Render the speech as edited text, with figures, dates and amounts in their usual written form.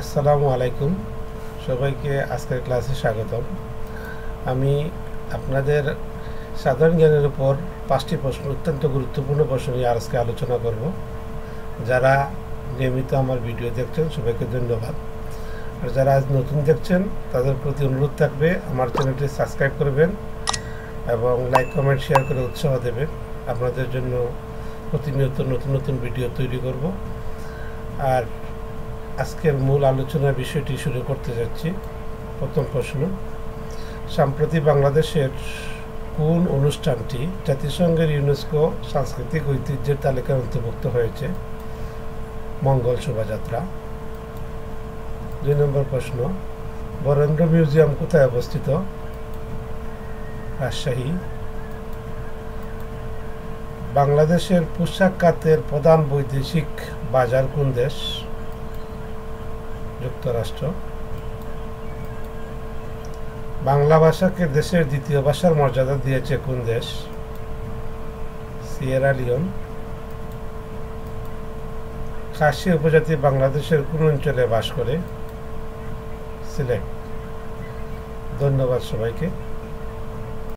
আসসালামু আলাইকুম, সবাইকে আজকের ক্লাসে স্বাগতম। আমি আপনাদের সাধারণ জ্ঞানের উপর 5টি প্রশ্ন, অত্যন্ত গুরুত্বপূর্ণ প্রশ্ন নিয়ে আজকে আলোচনা করব। যারা নিয়মিত আমার ভিডিও দেখছেন সবাইকে ধন্যবাদ। আর যারা আজ নতুন দেখছেন তাদের প্রতি অনুরোধ থাকবে আমার চ্যানেলটি সাবস্ক্রাইব করবেন এবং লাইক কমেন্ট শেয়ার করে উৎসাহ দেবেন। আপনাদের জন্য প্রতিনিয়ত নতুন নতুন ভিডিও তৈরি করব। আর আজকের মূল আলোচনার বিষয়টি শুরু করতে যাচ্ছি। প্রথম প্রশ্ন, সম্প্রতি বাংলাদেশের কোন অনুষ্ঠানটি জাতিসংঘের ইউনেস্কো সাংস্কৃতিক ঐতিহ্যের তালিকায় অন্তর্ভুক্ত হয়েছে? মঙ্গল শোভাযাত্রা। 2 নম্বর প্রশ্ন, বরেন্দ্র মিউজিয়াম কোথায় অবস্থিত? রাজশাহী। বাংলাদেশের পোশাক খাতের প্রধান বৈদেশিক বাজার কোন দেশ? যুক্তরাষ্ট্র। বাংলা ভাষাকে দেশের দ্বিতীয় ভাষার মর্যাদা দিয়েছে কোন দেশ? Sierra Leone. খাসি উপজাতি বাংলাদেশের কোন অঞ্চলে বাস করে? সিলেট। ধন্যবাদ সবাইকে।